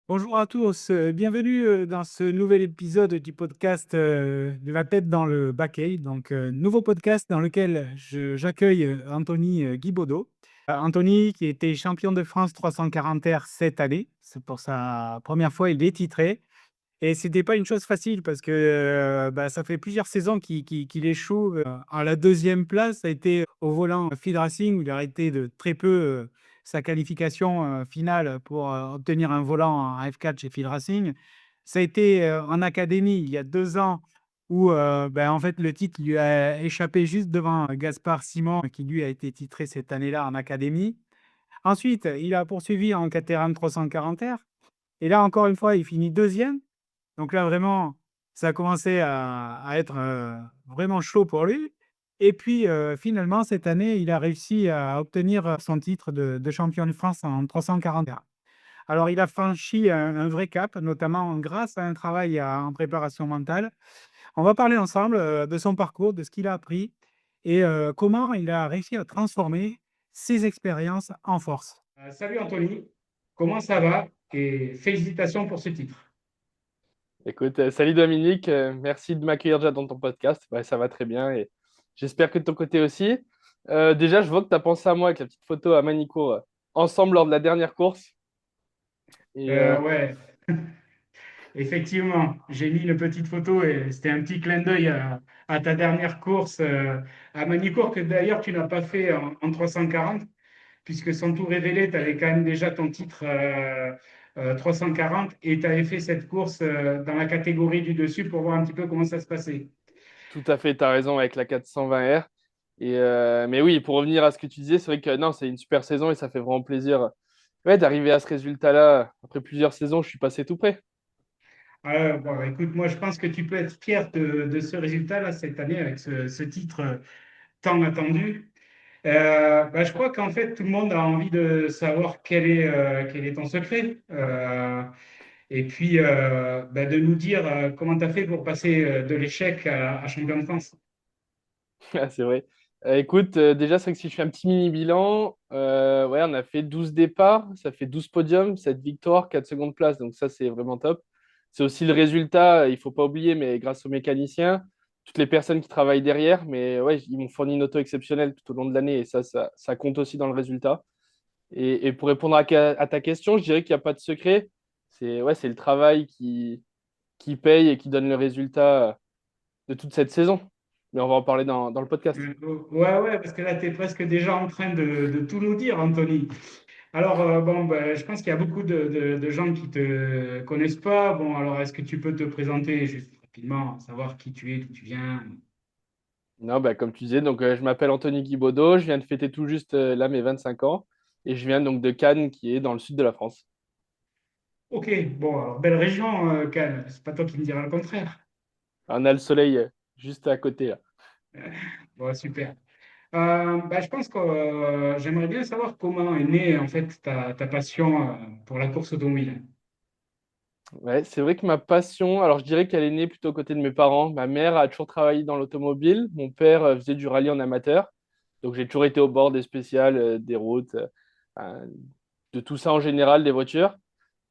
Bonjour à tous, bienvenue dans ce nouvel épisode du podcast de la tête dans le baquet. Donc, nouveau podcast dans lequel j'accueille Anthony Guibaudot. Anthony qui était champion de France 340 R cette année. C'est pour sa première fois, il est titré. Et c'était pas une chose facile parce que ça fait plusieurs saisons qu'il échoue. À la deuxième place, ça a été au volant Field Racing où il a arrêté de très peu sa qualification finale pour obtenir un volant en F4 chez Field Racing. Ça a été en académie il y a 2 ans où en fait, le titre lui a échappé juste devant Gaspard Simon qui lui a été titré cette année-là en académie. Ensuite, il a poursuivi en Caterham 340R. Et là, encore une fois, il finit deuxième. Donc là, vraiment, ça a commencé à être, vraiment chaud pour lui et puis, finalement, cette année, il a réussi à obtenir, son titre de champion de France en 340 heures. Alors, il a franchi un vrai cap, notamment grâce à un travail en préparation mentale. On va parler ensemble, de son parcours, de ce qu'il a appris et comment il a réussi à transformer ses expériences en force. Salut Anthony, comment ça va? Et félicitations pour ce titre. Écoute, salut Dominique, merci de m'accueillir déjà dans ton podcast. Ouais, ça va très bien et j'espère que de ton côté aussi. Déjà, je vois que tu as pensé à moi avec la petite photo à Manicourt ensemble lors de la dernière course. Et Ouais, effectivement, j'ai mis une petite photo et c'était un petit clin d'œil à ta dernière course à Manicourt, que d'ailleurs tu n'as pas fait en 340, puisque sans tout révéler, tu avais quand même déjà ton titre 340 et tu avais fait cette course dans la catégorie du dessus pour voir un petit peu comment ça se passait. tout à fait, tu as raison avec la 420R. Mais oui, pour revenir à ce que tu disais, c'est vrai que non, c'est une super saison et ça fait vraiment plaisir ouais, d'arriver à ce résultat-là. Après plusieurs saisons, je suis passé tout près. Bon, écoute, moi je pense que tu peux être fier de ce résultat-là cette année avec ce titre tant attendu. Je crois qu'en fait, tout le monde a envie de savoir quel est ton secret. Et puis, de nous dire comment tu as fait pour passer de l'échec à champion de France. Ah, c'est vrai. Écoute, déjà, c'est vrai que si je fais un petit mini-bilan, ouais, on a fait 12 départs, ça fait 12 podiums, 7 victoires, 4 secondes places, donc ça, c'est vraiment top. C'est aussi le résultat, il faut pas oublier, mais grâce aux mécaniciens, toutes les personnes qui travaillent derrière, mais ouais, ils m'ont fourni une auto exceptionnelle tout au long de l'année et ça compte aussi dans le résultat. Et pour répondre à ta question, je dirais qu'il n'y a pas de secret. C'est le travail qui paye et qui donne le résultat de toute cette saison. Mais on va en parler dans le podcast. Ouais, ouais, parce que là, tu es presque déjà en train de tout nous dire, Anthony. Alors, je pense qu'il y a beaucoup de gens qui te connaissent pas. Bon, alors, est-ce que tu peux te présenter juste rapidement, savoir qui tu es, d'où tu viens? Non, bah, comme tu disais, donc, je m'appelle Anthony Guibaudot, je viens de fêter tout juste là mes 25 ans et je viens donc de Cannes qui est dans le sud de la France. Ok, bon, alors, belle région, Cannes. C'est pas toi qui me diras le contraire. On a le soleil juste à côté là. Bon, super. Je pense que j'aimerais bien savoir comment est née en fait ta passion pour la course automobile. Ouais, c'est vrai que ma passion, alors je dirais qu'elle est née plutôt aux côtés de mes parents. Ma mère a toujours travaillé dans l'automobile, mon père faisait du rallye en amateur. Donc j'ai toujours été au bord des spéciales, des routes, euh, de tout ça en général, des voitures.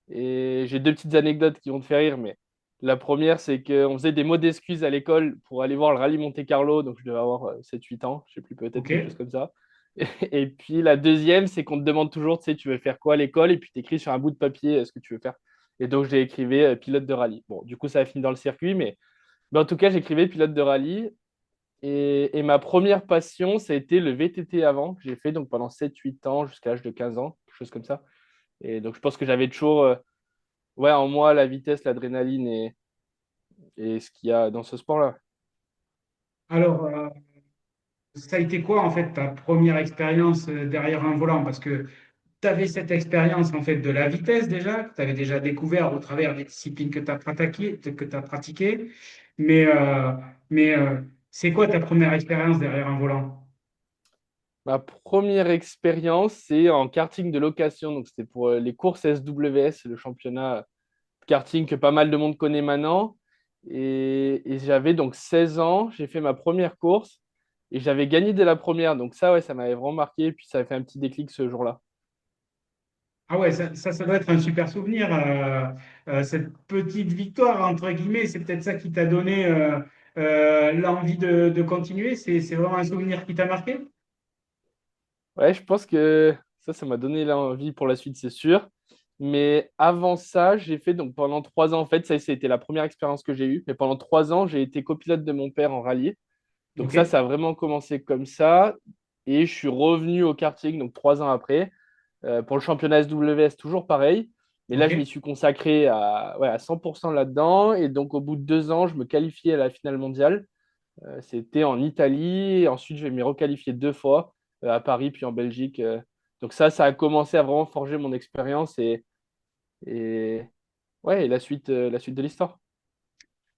Et j'ai deux petites anecdotes qui vont te faire rire, mais la première, c'est qu'on faisait des mots d'excuses à l'école pour aller voir le rallye Monte-Carlo, donc je devais avoir 7-8 ans, je sais plus, peut-être Ok? quelque chose comme ça. Et puis la deuxième, c'est qu'on te demande toujours, tu sais, tu veux faire quoi à l'école, et puis tu écris sur un bout de papier ce que tu veux faire. Et donc j'ai écrivé pilote de rallye. Bon, du coup, ça a fini dans le circuit, mais en tout cas, j'écrivais pilote de rallye. Et ma première passion, ça a été le VTT avant, que j'ai fait donc pendant 7-8 ans, jusqu'à l'âge de 15 ans, quelque chose comme ça. Et donc je pense que j'avais toujours ouais, en moi, la vitesse, l'adrénaline et ce qu'il y a dans ce sport-là. Alors, ça a été quoi en fait ta première expérience derrière un volant? Parce que tu avais cette expérience en fait de la vitesse déjà, que tu avais déjà découvert au travers des disciplines que tu pratiquées. Mais, euh, mais c'est quoi ta première expérience derrière un volant? Ma première expérience, c'est en karting de location. Donc, c'était pour les courses SWS, le championnat de karting que pas mal de monde connaît maintenant. Et j'avais donc 16 ans. J'ai fait ma première course et j'avais gagné dès la première. Donc, ça, ouais, ça m'avait vraiment marqué. Et puis, ça a fait un petit déclic ce jour-là. Ah ouais, ça doit être un super souvenir. Cette petite victoire, entre guillemets, c'est peut-être ça qui t'a donné l'envie de continuer. C'est vraiment un souvenir qui t'a marqué? Ouais, je pense que ça m'a donné l'envie pour la suite, c'est sûr. Mais avant ça, j'ai fait donc pendant 3 ans, en fait, ça a été la première expérience que j'ai eue. Mais pendant 3 ans, j'ai été copilote de mon père en rallye. Donc Ok, ça a vraiment commencé comme ça. Et je suis revenu au karting, donc 3 ans après, pour le championnat SWS, toujours pareil. Mais là, ok. je m'y suis consacré ouais, à 100% là-dedans. Et donc, au bout de 2 ans, je me qualifiais à la finale mondiale. C'était en Italie. Et ensuite, je vais m'y requalifier 2 fois, à Paris, puis en Belgique. Donc ça a commencé à vraiment forger mon expérience et, ouais, et la suite de l'histoire.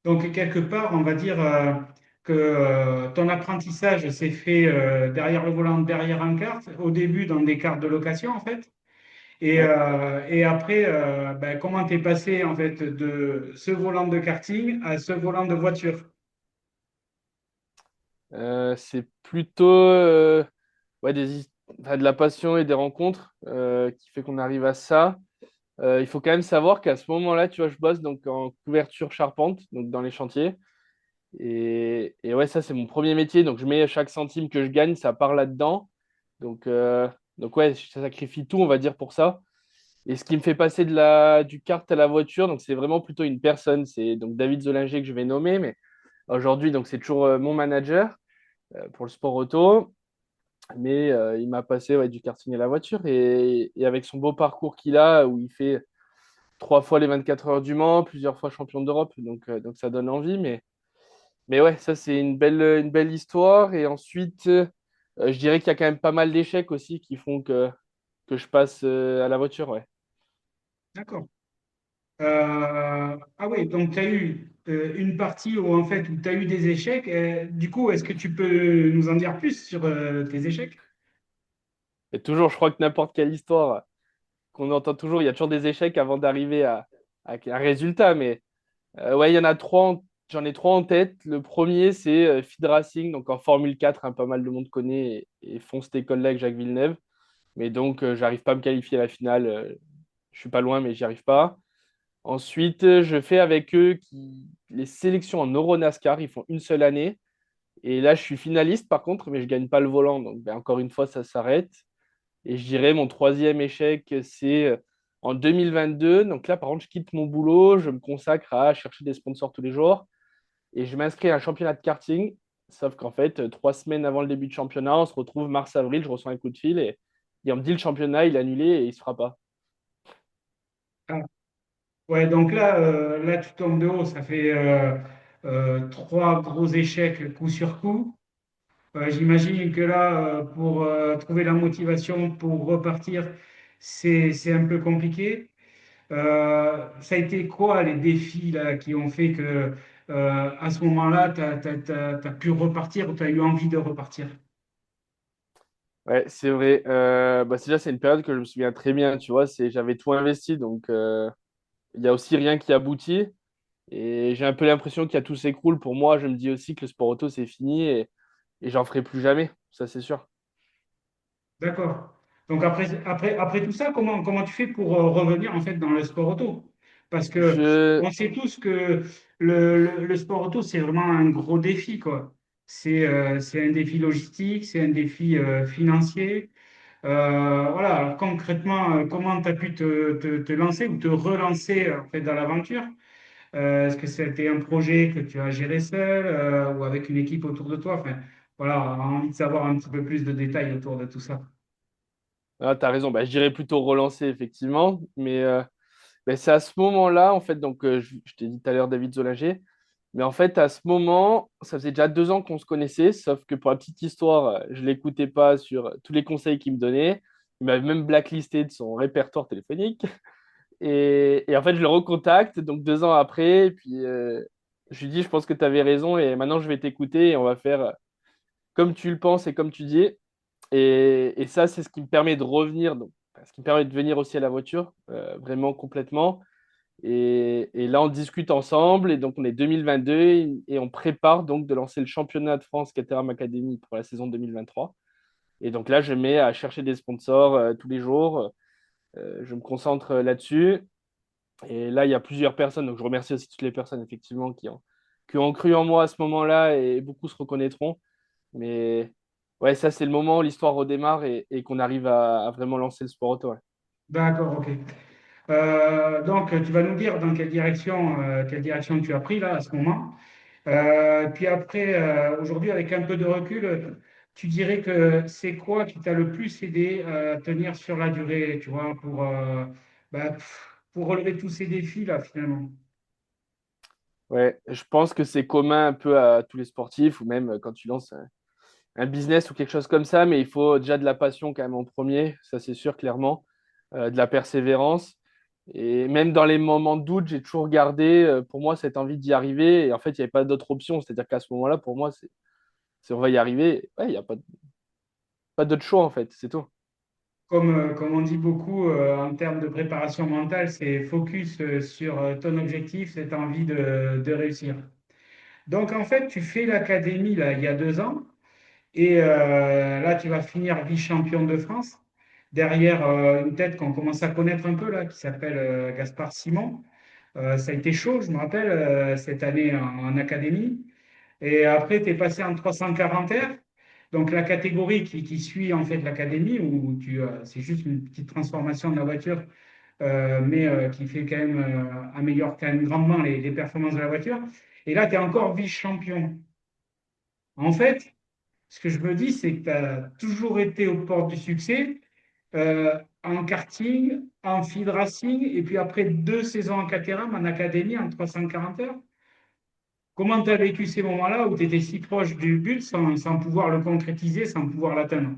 Donc, quelque part, on va dire que ton apprentissage s'est fait derrière le volant, derrière un kart, au début dans des cartes de location, en fait. Ouais. Et après, ben, comment t'es passé, en fait, de ce volant de karting à ce volant de voiture? C'est plutôt ouais, enfin, de la passion et des rencontres qui fait qu'on arrive à ça. Il faut quand même savoir qu'à ce moment-là, tu vois, je bosse donc en couverture charpente, donc dans les chantiers. Et ouais, ça, c'est mon premier métier. Donc, je mets chaque centime que je gagne, ça part là-dedans. Donc, euh, donc ouais, ça sacrifie tout, on va dire, pour ça. Et ce qui me fait passer du kart à la voiture, donc c'est vraiment plutôt une personne. C'est donc David Zolinger que je vais nommer, mais aujourd'hui, donc c'est toujours mon manager pour le sport auto. Mais il m'a passé ouais, du karting à la voiture. Et avec son beau parcours qu'il a, où il fait 3 fois les 24 heures du Mans, plusieurs fois champion d'Europe, donc ça donne envie. Mais ouais, ça c'est une belle histoire. Et ensuite, je dirais qu'il y a quand même pas mal d'échecs aussi qui font que je passe à la voiture, ouais. D'accord. Ah oui, donc tu as eu une partie où en fait où tu as eu des échecs. Du coup, est-ce que tu peux nous en dire plus sur tes échecs? Et toujours, je crois que n'importe quelle histoire qu'on entend toujours, il y a toujours des échecs avant d'arriver à un résultat. Mais ouais, il y en a j'en ai trois en tête. Le premier, c'est Feed Racing, donc en Formule 4, hein, pas mal de monde connaît et font cette école-là avec Jacques Villeneuve. Mais donc, j'arrive pas à me qualifier à la finale. Je suis pas loin, mais j'y arrive pas. Ensuite, je fais avec eux les sélections en Euro-NASCAR. Ils font une seule année. Et là, je suis finaliste par contre, mais je gagne pas le volant. Donc, ben, encore une fois, ça s'arrête. Et je dirais mon troisième échec, c'est en 2022. Donc là, par contre, je quitte mon boulot. Je me consacre à chercher des sponsors tous les jours. Et je m'inscris à un championnat de karting. Sauf qu'en fait, 3 semaines avant le début de championnat, on se retrouve mars-avril, je reçois un coup de fil et on me dit le championnat, il est annulé et il se fera pas. Ah, ouais, donc là, tu tombes de haut. Ça fait trois gros échecs coup sur coup. J'imagine que là, pour trouver la motivation pour repartir, c'est un peu compliqué. Ça a été quoi les défis là, qui ont fait que à ce moment-là, tu as pu repartir ou tu as eu envie de repartir? Ouais, c'est vrai. Bah, déjà, c'est une période que je me souviens très bien, tu vois. J'avais tout investi, donc il y a aussi rien qui aboutit. Et j'ai un peu l'impression qu'il y a tout s'écroule. Pour moi, je me dis aussi que le sport auto, c'est fini et j'en ferai plus jamais. Ça, c'est sûr. D'accord. Donc après tout ça, comment tu fais pour revenir en fait dans le sport auto? Parce que Je... on sait tous que le sport auto, c'est vraiment un gros défi, quoi. C'est un défi logistique, c'est un défi financier. Voilà, alors concrètement, comment tu as pu te lancer ou te relancer en fait, dans l'aventure? Est-ce que c'était un projet que tu as géré seul ou avec une équipe autour de toi? Enfin, voilà, on a envie de savoir un petit peu plus de détails autour de tout ça. Ah, t'as raison. Bah, je dirais plutôt relancer, effectivement. Mais bah, c'est à ce moment-là, en fait, donc je t'ai dit tout à l'heure David Zolager. Mais en fait, à ce moment, ça faisait déjà 2 ans qu'on se connaissait, sauf que pour la petite histoire, je l'écoutais pas sur tous les conseils qu'il me donnait. Il m'avait même blacklisté de son répertoire téléphonique. Et en fait, je le recontacte, donc 2 ans après, et puis je lui dis, je pense que tu avais raison, et maintenant je vais t'écouter, et on va faire comme tu le penses et comme tu dis. Et ça, c'est ce qui me permet de revenir, donc, ce qui me permet de venir aussi à la voiture, vraiment complètement. Et là, on discute ensemble, et donc on est 2022, et on prépare donc de lancer le championnat de France Caterham Academy pour la saison 2023. Et donc là, je mets à chercher des sponsors tous les jours. Je me concentre là-dessus. Et là, il y a plusieurs personnes, donc je remercie aussi toutes les personnes effectivement qui ont cru en moi à ce moment-là et beaucoup se reconnaîtront. Mais ouais, ça, c'est le moment où l'histoire redémarre et qu'on arrive à vraiment lancer le sport auto. Ouais. D'accord, ok. Donc, tu vas nous dire dans quelle direction tu as pris là à ce moment. Puis après, aujourd'hui, avec un peu de recul, tu dirais que c'est quoi qui t'a le plus aidé à tenir sur la durée, tu vois, pour relever tous ces défis là finalement. Ouais, je pense que c'est commun un peu à tous les sportifs ou même quand tu lances un business ou quelque chose comme ça, mais il faut déjà de la passion quand même en premier, ça c'est sûr, clairement, de la persévérance. Et même dans les moments de doute, j'ai toujours gardé pour moi cette envie d'y arriver. Et en fait, il n'y avait pas d'autre option. C'est-à-dire qu'à ce moment-là, pour moi, c'est on va y arriver. Ouais, il n'y a pas d'autre choix en fait, c'est tout. Comme on dit beaucoup en termes de préparation mentale, c'est focus sur ton objectif, cette envie de réussir. Donc en fait, tu fais l'académie là il y a 2 ans. Et là, tu vas finir vice-champion de France, derrière une tête qu'on commence à connaître un peu, là, qui s'appelle Gaspard Simon. Ça a été chaud, je me rappelle, cette année en académie. Et après, tu es passé en 340 R, donc la catégorie qui suit en fait l'académie, où c'est juste une petite transformation de la voiture, mais qui fait quand même, améliore quand même grandement les performances de la voiture. Et là, tu es encore vice-champion. En fait, ce que je me dis, c'est que tu as toujours été aux portes du succès, en karting, en field racing, et puis après 2 saisons en Caterham, en académie, en 340 heures. Comment tu as vécu ces moments-là où tu étais si proche du but sans pouvoir le concrétiser, sans pouvoir l'atteindre?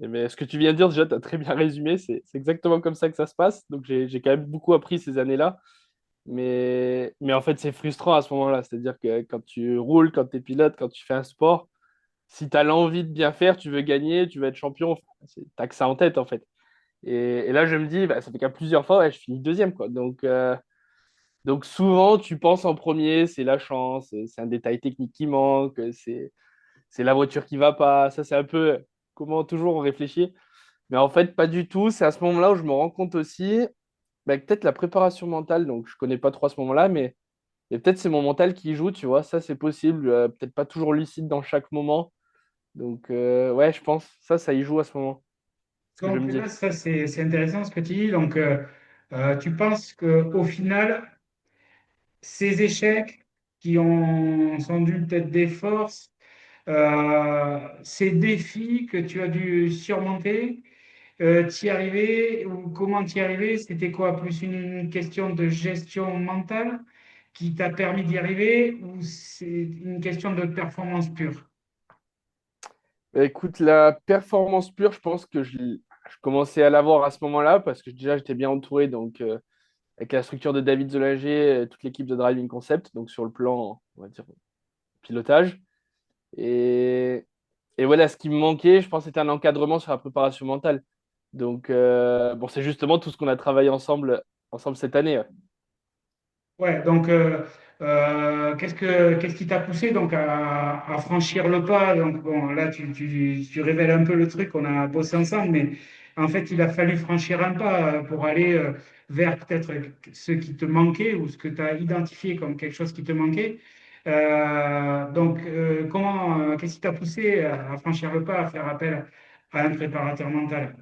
Mais ce que tu viens de dire, déjà, tu as très bien résumé. C'est exactement comme ça que ça se passe. Donc, j'ai quand même beaucoup appris ces années-là. Mais en fait, c'est frustrant à ce moment-là. C'est-à-dire que quand tu roules, quand tu es pilote, quand tu fais un sport, si tu as l'envie de bien faire, tu veux gagner, tu veux être champion, enfin, tu n'as que ça en tête, en fait. Et là, je me dis, bah, ça fait qu'à plusieurs fois, ouais, je finis deuxième, quoi. Donc souvent, tu penses en premier, c'est la chance, c'est un détail technique qui manque, c'est la voiture qui va pas. Ça, c'est un peu comment toujours on réfléchit. Mais en fait, pas du tout. C'est à ce moment-là où je me rends compte aussi, bah, que peut-être la préparation mentale, donc je connais pas trop à ce moment-là, mais il y a peut-être c'est mon mental qui joue, tu vois, ça c'est possible, peut-être pas toujours lucide dans chaque moment. Donc ouais, je pense, ça y joue à ce moment, ce que je Donc me dis. là, ça, c'est intéressant ce que tu dis. Donc, tu penses qu'au final, ces échecs sont dus peut-être des forces, ces défis que tu as dû surmonter, t'y arriver ou comment t'y arriver, c'était quoi? Plus une question de gestion mentale qui t'a permis d'y arriver ou c'est une question de performance pure? Bah, écoute, la performance pure, je pense que je commençais à l'avoir à ce moment-là parce que déjà j'étais bien entouré, donc avec la structure de David Zolager, toute l'équipe de Driving Concept, donc sur le plan, on va dire, pilotage. Et, et voilà, ce qui me manquait, je pense, c'était un encadrement sur la préparation mentale. Donc, bon, c'est justement tout ce qu'on a travaillé ensemble cette année. Ouais. Ouais, donc qu'est-ce qui t'a poussé donc à franchir le pas? Donc bon, là tu révèles un peu le truc, on a bossé ensemble, mais en fait il a fallu franchir un pas pour aller vers peut-être ce qui te manquait ou ce que tu as identifié comme quelque chose qui te manquait. Qu'est-ce qui t'a poussé à franchir le pas, à faire appel à un préparateur mental?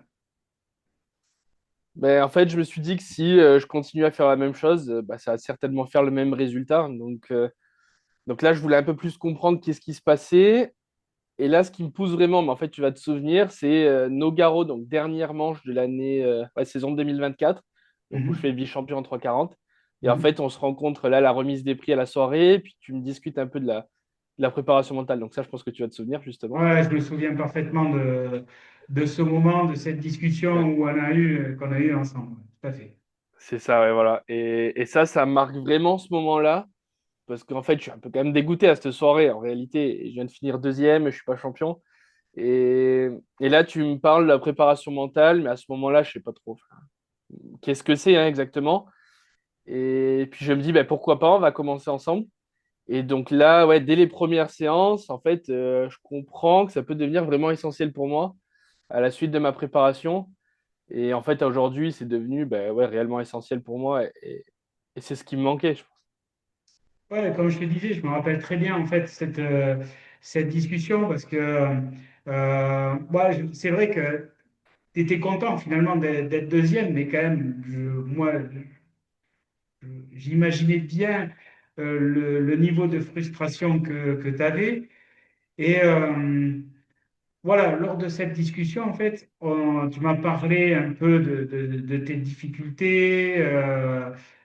Mais en fait, je me suis dit que si je continue à faire la même chose, bah, ça va certainement faire le même résultat. Donc là, je voulais un peu plus comprendre qu'est-ce qui se passait. Et là, ce qui me pousse vraiment, mais en fait, tu vas te souvenir, c'est Nogaro, donc dernière manche de l'année, ouais, saison 2024, donc où je fais Mhm. vice-champion en 340. Et en Mhm. fait, on se rencontre là, la remise des prix à la soirée, puis tu me discutes un peu de la préparation mentale. Donc ça, je pense que tu vas te souvenir, justement. Ouais, je me souviens parfaitement de ce moment, de cette discussion Ouais, qu'on a eu ensemble. Ouais, tout à fait. c'est ça, ouais, voilà. Et ça marque vraiment ce moment-là, parce qu'en fait, je suis un peu quand même dégoûté à cette soirée, en réalité. Et je viens de finir deuxième, je suis pas champion. Et, et là, tu me parles de la préparation mentale, mais à ce moment-là, je sais pas trop. Qu'est-ce que c'est hein, exactement. Et puis je me dis, bah, pourquoi pas, on va commencer ensemble. Et donc là, ouais, dès les premières séances, en fait, je comprends que ça peut devenir vraiment essentiel pour moi à la suite de ma préparation. Et en fait, aujourd'hui, c'est devenu bah, ouais, réellement essentiel pour moi et c'est ce qui me manquait, je pense. Ouais, comme je te disais, je me rappelle très bien en fait cette discussion parce que moi, c'est vrai que tu étais content finalement d'être deuxième, mais quand même, moi, j'imaginais bien le niveau de frustration que tu avais. Et voilà, lors de cette discussion, en fait, tu m'as parlé un peu de tes difficultés,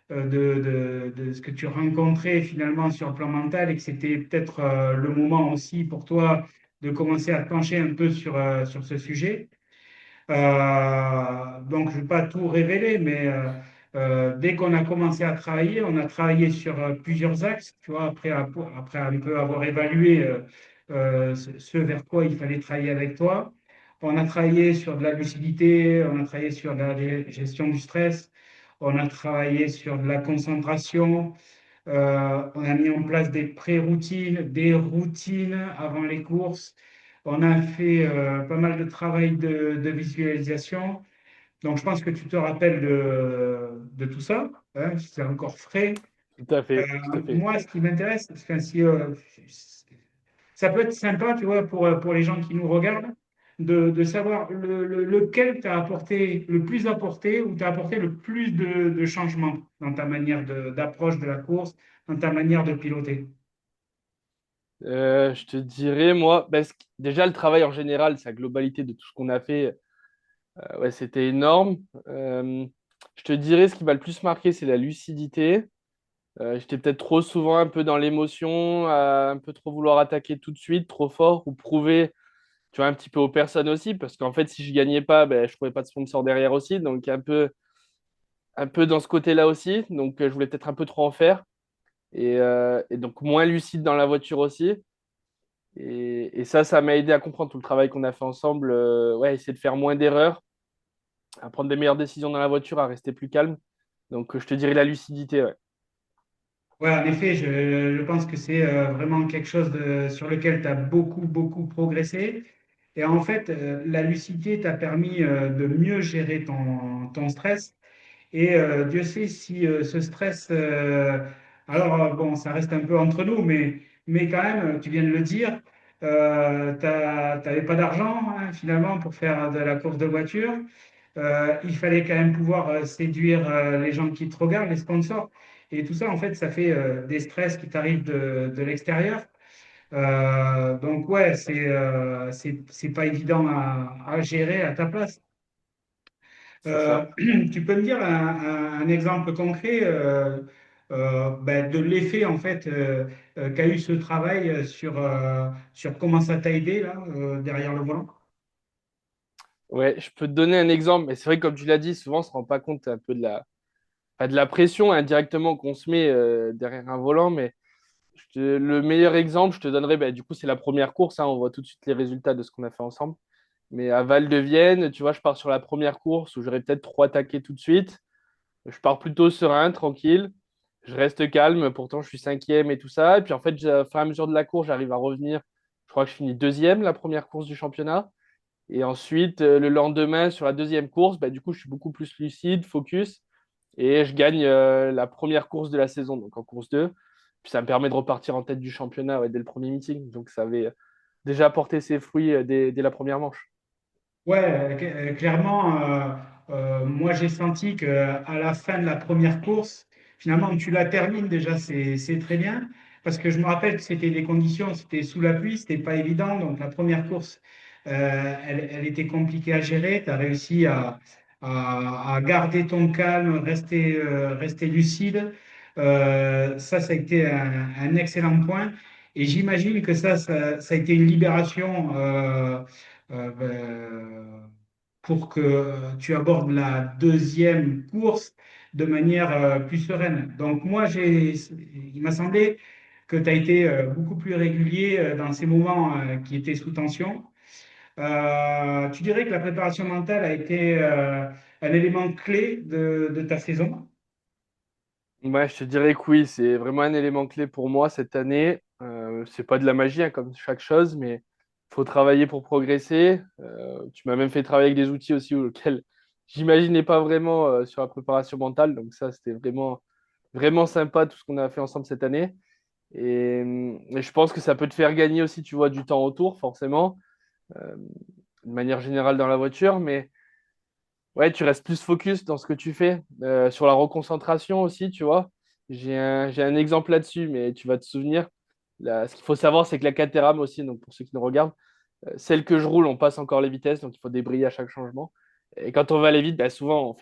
de ce que tu rencontrais finalement sur le plan mental et que c'était peut-être le moment aussi pour toi de commencer à te pencher un peu sur ce sujet. Donc, je ne vais pas tout révéler, mais dès qu'on a commencé à travailler, on a travaillé sur plusieurs axes, tu vois, après un peu avoir évalué ce vers quoi il fallait travailler avec toi. On a travaillé sur de la lucidité, on a travaillé sur la gestion du stress, on a travaillé sur de la concentration, on a mis en place des pré-routines, des routines avant les courses. On a fait pas mal de travail de visualisation. Donc, je pense que tu te rappelles de tout ça. Hein, c'est encore frais. Tout à Euh, fait, tout à fait. Moi, ce qui m'intéresse, c'est que ça peut être sympa, tu vois, pour les gens qui nous regardent, de savoir lequel t'a apporté le plus apporté ou t'a apporté le plus de changements dans ta manière d'approche de la course, dans ta manière de piloter. Je te dirais, moi, déjà le travail en général, sa globalité de tout ce qu'on a fait, ouais, c'était énorme. Je te dirais, ce qui m'a le plus marqué, c'est la lucidité. J'étais peut-être trop souvent un peu dans l'émotion, à un peu trop vouloir attaquer tout de suite, trop fort, ou prouver, tu vois, un petit peu aux personnes aussi, parce qu'en fait, si je gagnais pas, ben, je trouvais pas de sponsor derrière aussi, donc un peu dans ce côté-là aussi. Donc, je voulais peut-être un peu trop en faire, et donc moins lucide dans la voiture aussi. Et ça m'a aidé à comprendre tout le travail qu'on a fait ensemble. Ouais, essayer de faire moins d'erreurs, à prendre des meilleures décisions dans la voiture, à rester plus calme. Donc, je te dirais la lucidité, ouais. Ouais, en effet, je pense que c'est vraiment quelque chose sur lequel tu as beaucoup, beaucoup progressé. Et en fait, la lucidité t'a permis de mieux gérer ton stress. Et Dieu sait si ce stress, alors bon, ça reste un peu entre nous, mais quand même, tu viens de le dire, tu n'avais pas d'argent hein, finalement pour faire de la course de voiture. Il fallait quand même pouvoir séduire les gens qui te regardent, les sponsors. Et tout ça, en fait, ça fait des stress qui t'arrivent de l'extérieur. Donc ouais, c'est pas évident à gérer à ta place. C'est ça. Tu peux me dire un exemple concret ben, de l'effet en fait qu'a eu ce travail sur comment ça t'a aidé là derrière le volant? Ouais, je peux te donner un exemple, mais c'est vrai que comme tu l'as dit, souvent on se rend pas compte un peu pas de la pression indirectement qu'on se met derrière un volant, mais le meilleur exemple, je te donnerai, bah, du coup, c'est la première course, hein, on voit tout de suite les résultats de ce qu'on a fait ensemble. Mais à Val-de-Vienne, tu vois, je pars sur la première course où j'aurais peut-être trop attaqué tout de suite. Je pars plutôt serein, tranquille. Je reste calme, pourtant je suis cinquième et tout ça. Et puis en fait, au fur et à mesure de la course, j'arrive à revenir. Je crois que je finis deuxième la première course du championnat. Et ensuite, le lendemain, sur la deuxième course, bah, du coup, je suis beaucoup plus lucide, focus, et je gagne la première course de la saison, donc en course 2. Puis ça me permet de repartir en tête du championnat ouais, dès le premier meeting. Donc ça avait déjà porté ses fruits dès la première manche. Ouais, clairement, moi j'ai senti que à la fin de la première course, finalement, tu la termines déjà, c'est très bien. Parce que je me rappelle que c'était des conditions, c'était sous la pluie, c'était pas évident. Donc la première course, elle était compliquée à gérer. Tu as réussi à garder ton calme, rester lucide. Ça a été un excellent point. Et j'imagine que ça a été une libération. Pour que tu abordes la deuxième course de manière plus sereine. Donc moi, il m'a semblé que tu as été beaucoup plus régulier dans ces moments qui étaient sous tension. Tu dirais que la préparation mentale a été un élément clé de ta saison? Ouais, je te dirais que oui, c'est vraiment un élément clé pour moi cette année. C'est pas de la magie, hein, comme chaque chose, mais il faut travailler pour progresser. Tu m'as même fait travailler avec des outils aussi auxquels j'imaginais pas vraiment sur la préparation mentale. Donc ça, c'était vraiment, vraiment sympa tout ce qu'on a fait ensemble cette année. Et je pense que ça peut te faire gagner aussi, tu vois, du temps autour, forcément, euh, de manière générale dans la voiture. Mais ouais, tu restes plus focus dans ce que tu fais. Sur la reconcentration aussi, tu vois. J'ai un exemple là-dessus, mais tu vas te souvenir. Ce qu'il faut savoir, c'est que la Caterham aussi, donc pour ceux qui nous regardent, celle que je roule, on passe encore les vitesses, donc il faut débrayer à chaque changement. Et quand on va aller vite, bah, souvent,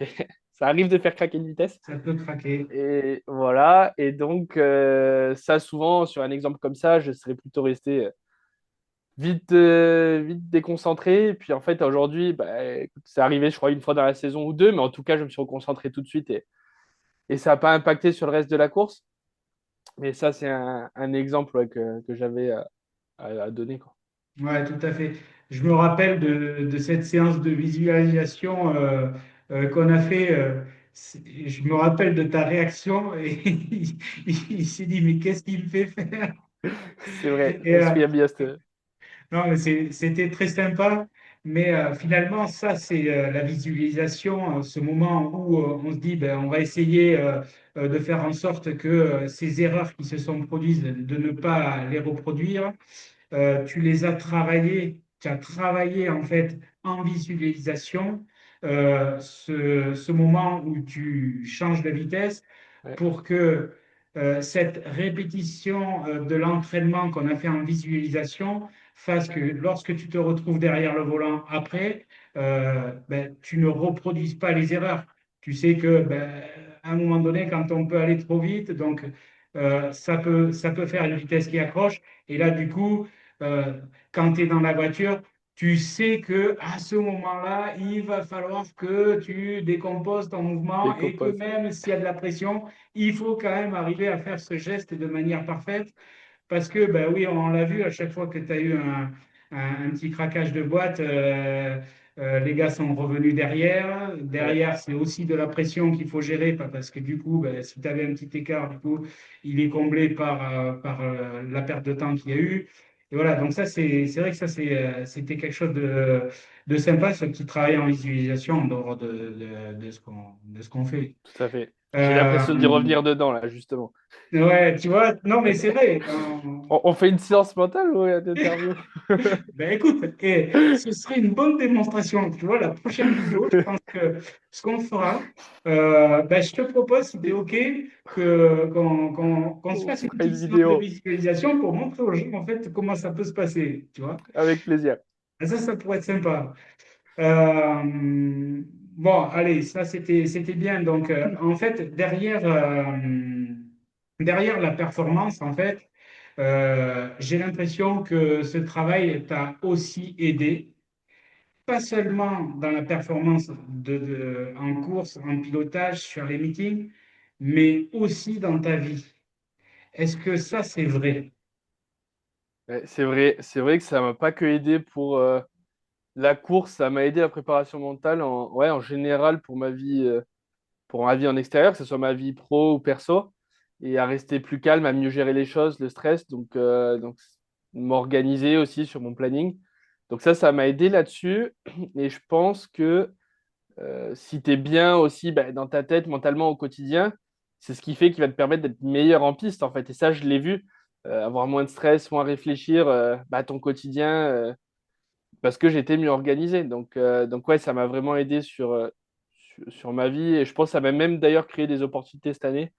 ça arrive de faire craquer une vitesse. Ça peut craquer. Et voilà. Et donc, ça, souvent, sur un exemple comme ça, je serais plutôt resté vite déconcentré. Et puis, en fait, aujourd'hui, bah, écoute, c'est arrivé, je crois, une fois dans la saison ou deux, mais en tout cas, je me suis reconcentré tout de suite et ça n'a pas impacté sur le reste de la course. Mais ça, c'est un exemple ouais, que j'avais à donner, quoi. Ouais, tout à fait. Je me rappelle de cette séance de visualisation qu'on a fait. Je me rappelle de ta réaction et il s'est dit, mais qu'est-ce qu'il me fait faire? C'est vrai, je Et, me souviens bien. non, mais c'était très sympa. Mais finalement, ça, c'est la visualisation, ce moment où on se dit, ben, on va essayer de faire en sorte que ces erreurs qui se sont produites, de ne pas les reproduire. Tu les as travaillés, tu as travaillé en fait en visualisation ce moment où tu changes de vitesse Ouais, pour que cette répétition de l'entraînement qu'on a fait en visualisation fasse que lorsque tu te retrouves derrière le volant après, ben, tu ne reproduises pas les erreurs. Tu sais que ben, à un moment donné, quand on peut aller trop vite, donc ça peut faire une vitesse qui accroche. Et là, du coup, euh, quand tu es dans la voiture, tu sais que à ce moment-là, il va falloir que tu décomposes ton mouvement et que décompose. même s'il y a de la pression, il faut quand même arriver à faire ce geste de manière parfaite. Parce que, ben oui, on l'a vu à chaque fois que tu as eu un petit craquage de boîte, les gars sont revenus derrière. Ouais, Derrière, c'est aussi de la pression qu'il faut gérer, parce que du coup, ben, si tu avais un petit écart, du coup, il est comblé par la perte de temps qu'il y a eu. Et voilà, donc ça, c'est vrai que ça, c'était quelque chose de sympa, ce petit travail en visualisation en dehors de ce qu'on fait. tout à fait. J'ai Euh, l'impression d'y revenir dedans, là, justement. ouais, tu vois, non, mais c'est vrai. On fait une séance mentale ou une interview? Ben écoute, ce serait une bonne démonstration. Tu vois, la prochaine vidéo, je pense que ce qu'on fera, ben, je te propose, si tu es OK, qu'on se On fasse une fera une petite séance de vidéo visualisation pour montrer aux gens en fait comment ça peut se passer. Tu vois. avec plaisir. Et ça pourrait être sympa. Bon, allez, ça c'était bien. Donc, en fait, derrière la performance, en fait, j'ai l'impression que ce travail t'a aussi aidé, pas seulement dans la performance en course, en pilotage, sur les meetings, mais aussi dans ta vie. Est-ce que ça, c'est vrai? Ouais, c'est vrai que ça m'a pas que aidé pour la course, ça m'a aidé la préparation mentale ouais, en général pour ma vie en extérieur, que ce soit ma vie pro ou perso, et à rester plus calme, à mieux gérer les choses, le stress, donc m'organiser aussi sur mon planning. Donc ça m'a aidé là-dessus. Et je pense que si tu es bien aussi bah, dans ta tête, mentalement au quotidien, c'est ce qui fait qu'il va te permettre d'être meilleur en piste, en fait. Et ça, je l'ai vu. Avoir moins de stress, moins réfléchir bah, à ton quotidien, parce que j'étais mieux organisé. Donc ouais, ça m'a vraiment aidé sur ma vie. Et je pense que ça m'a même d'ailleurs créé des opportunités cette année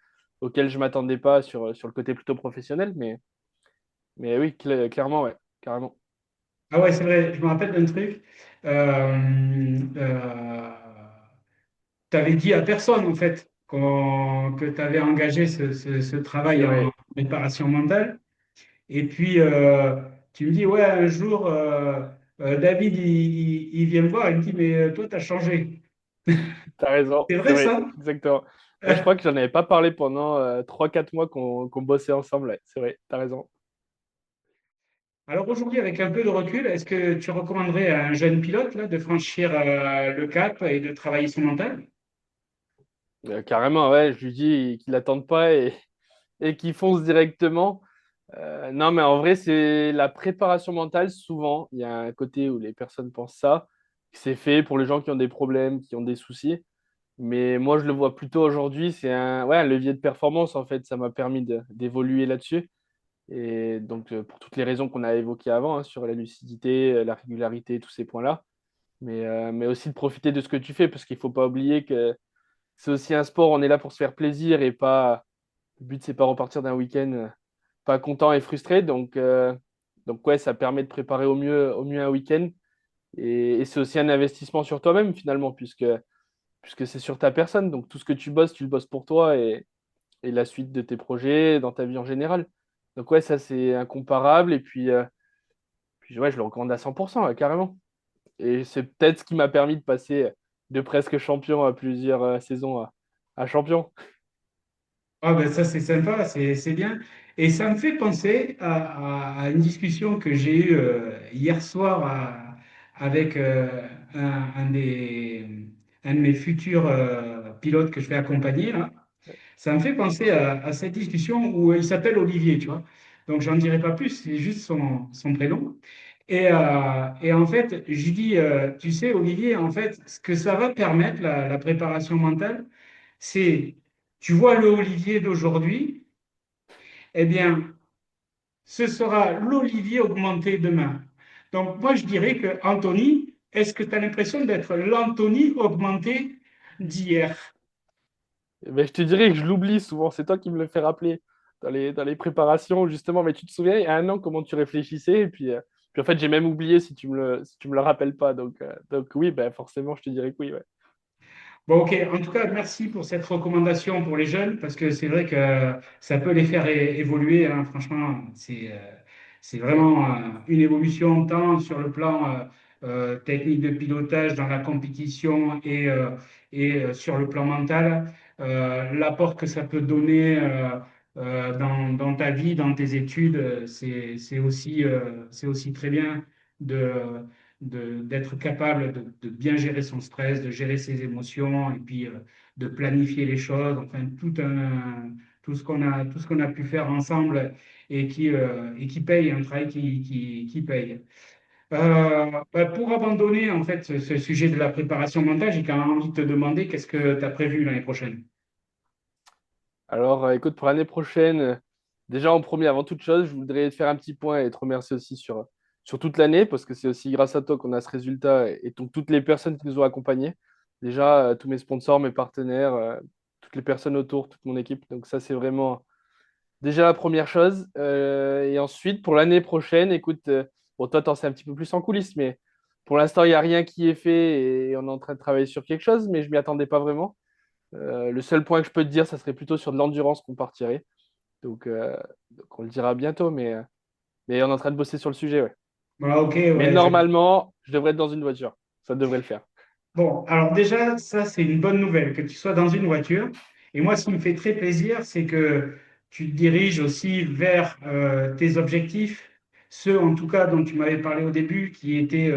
auxquelles je ne m'attendais pas sur le côté plutôt professionnel. Mais oui, clairement, ouais, carrément. Ah ouais, c'est vrai, je me rappelle d'un truc. Euh, Tu avais dit à personne, en fait, que tu avais engagé ce C'est travail en vrai. préparation mentale. Et puis, tu me dis, ouais, un jour, David, il vient me voir, il me dit, mais toi, tu as changé. T'as raison, C'est c'est vrai, vrai, ça? exactement. Ouais, je crois que j'en avais pas parlé pendant 3-4 mois qu'on bossait ensemble. Ouais, c'est vrai, t'as raison. Alors aujourd'hui, avec un peu de recul, est-ce que tu recommanderais à un jeune pilote là, de franchir le cap et de travailler son mental? Carrément, ouais, je lui dis qu'il n'attende pas et qu'il fonce directement. Non, mais en vrai, c'est la préparation mentale. Souvent, il y a un côté où les personnes pensent ça. c'est fait pour les gens qui ont des problèmes, qui ont des soucis. Mais moi, je le vois plutôt aujourd'hui, c'est un levier de performance, en fait. Ça m'a permis d'évoluer là-dessus. Et donc, pour toutes les raisons qu'on a évoquées avant, hein, sur la lucidité, la régularité, tous ces points-là. Mais aussi de profiter de ce que tu fais, parce qu'il ne faut pas oublier que c'est aussi un sport, on est là pour se faire plaisir et pas. Le but, c'est pas repartir d'un week-end pas content et frustré. Donc ouais, ça permet de préparer au mieux un week-end. Et c'est aussi un investissement sur toi-même, finalement, puisque c'est sur ta personne. Donc tout ce que tu le bosses pour toi et la suite de tes projets dans ta vie en général. Donc ouais, ça, c'est incomparable. Et puis ouais, je le recommande à 100%, carrément. Et c'est peut-être ce qui m'a permis de passer de presque champion à plusieurs saisons à champion. Ah ben ça c'est sympa, c'est bien. Et ça me fait penser à une discussion que j'ai eue hier soir avec un de mes futurs pilotes que je vais accompagner là. Ça me fait penser à cette discussion où il s'appelle Olivier, tu vois. Donc j'en dirai pas plus, c'est juste son prénom. Et en fait, je lui dis, tu sais, Olivier, en fait, ce que ça va permettre, la préparation mentale, c'est, tu vois le Olivier d'aujourd'hui, eh bien, ce sera l'Olivier augmenté demain. Donc, moi, je dirais que Anthony, est-ce que tu as l'impression d'être l'Anthony augmenté d'hier? Mais je te dirais que je l'oublie souvent. C'est toi qui me le fais rappeler dans les préparations, justement. Mais tu te souviens, il y a un an, comment tu réfléchissais. Et puis en fait, j'ai même oublié si tu me le rappelles pas. Donc oui, ben, forcément, je te dirais que oui. Ouais. Bon, ok. En tout cas, merci pour cette recommandation pour les jeunes, parce que c'est vrai que ça peut les faire évoluer, hein. Franchement, c'est vraiment une évolution tant sur le plan technique de pilotage dans la compétition et sur le plan mental. L'apport que ça peut donner dans ta vie, dans tes études, c'est aussi très bien de d'être capable de bien gérer son stress, de gérer ses émotions et puis de planifier les choses, enfin tout ce qu'on a pu faire ensemble et qui paye, un travail qui paye. Pour abandonner en fait ce sujet de la préparation mentale, j'ai quand même envie de te demander qu'est-ce que tu as prévu l'année prochaine? Alors, écoute, pour l'année prochaine, déjà en premier, avant toute chose, je voudrais te faire un petit point et te remercier aussi sur toute l'année, parce que c'est aussi grâce à toi qu'on a ce résultat et donc toutes les personnes qui nous ont accompagnés. Déjà, tous mes sponsors, mes partenaires, toutes les personnes autour, toute mon équipe. Donc ça, c'est vraiment déjà la première chose. Et ensuite, pour l'année prochaine, écoute, bon, toi, t'en sais un petit peu plus en coulisses, mais pour l'instant, il n'y a rien qui est fait et on est en train de travailler sur quelque chose, mais je m'y attendais pas vraiment. Le seul point que je peux te dire, ça serait plutôt sur de l'endurance qu'on partirait. Donc, euh, donc on le dira bientôt, mais on est en train de bosser sur le sujet, ouais. Voilà, ok, Mais ouais, normalement, je devrais être dans une voiture. Ça devrait le faire. bon, alors déjà, ça, c'est une bonne nouvelle, que tu sois dans une voiture. Et moi, ce qui me fait très plaisir, c'est que tu te diriges aussi vers tes objectifs, ceux en tout cas dont tu m'avais parlé au début, qui étaient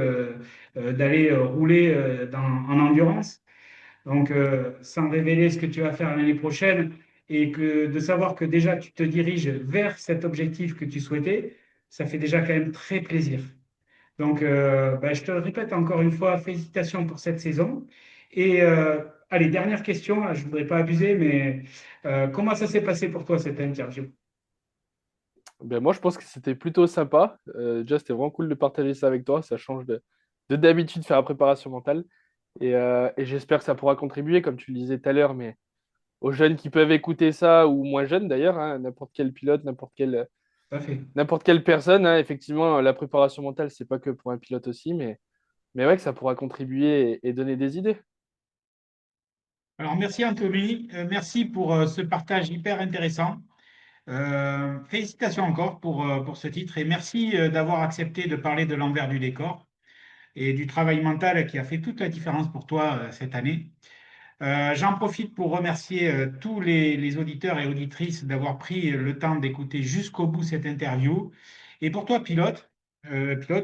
d'aller rouler en endurance. Donc, sans révéler ce que tu vas faire l'année prochaine, et que de savoir que déjà tu te diriges vers cet objectif que tu souhaitais, ça fait déjà quand même très plaisir. Donc, ben, je te le répète encore une fois, félicitations pour cette saison. Et allez, dernière question, là, je ne voudrais pas abuser, mais comment ça s'est passé pour toi cette interview? Ben, moi, je pense que c'était plutôt sympa. Déjà, c'était vraiment cool de partager ça avec toi. Ça change de d'habitude faire la préparation mentale. Et j'espère que ça pourra contribuer, comme tu le disais tout à l'heure, mais aux jeunes qui peuvent écouter ça, ou moins jeunes d'ailleurs, hein, n'importe quel pilote, Parfait. n'importe quelle personne, hein. Effectivement, la préparation mentale, c'est pas que pour un pilote aussi, mais ouais, que ça pourra contribuer et donner des idées. Alors, merci Anthony. Merci pour ce partage hyper intéressant. Félicitations encore pour ce titre et merci d'avoir accepté de parler de l'envers du décor et du travail mental qui a fait toute la différence pour toi cette année. J'en profite pour remercier tous les auditeurs et auditrices d'avoir pris le temps d'écouter jusqu'au bout cette interview. Et pour toi, pilote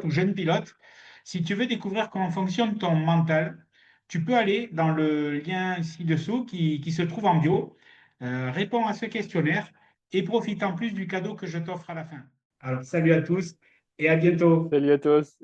ou jeune pilote, si tu veux découvrir comment fonctionne ton mental, tu peux aller dans le lien ci-dessous qui se trouve en bio, réponds à ce questionnaire et profite en plus du cadeau que je t'offre à la fin. Alors, salut à tous et à bientôt. Salut à tous.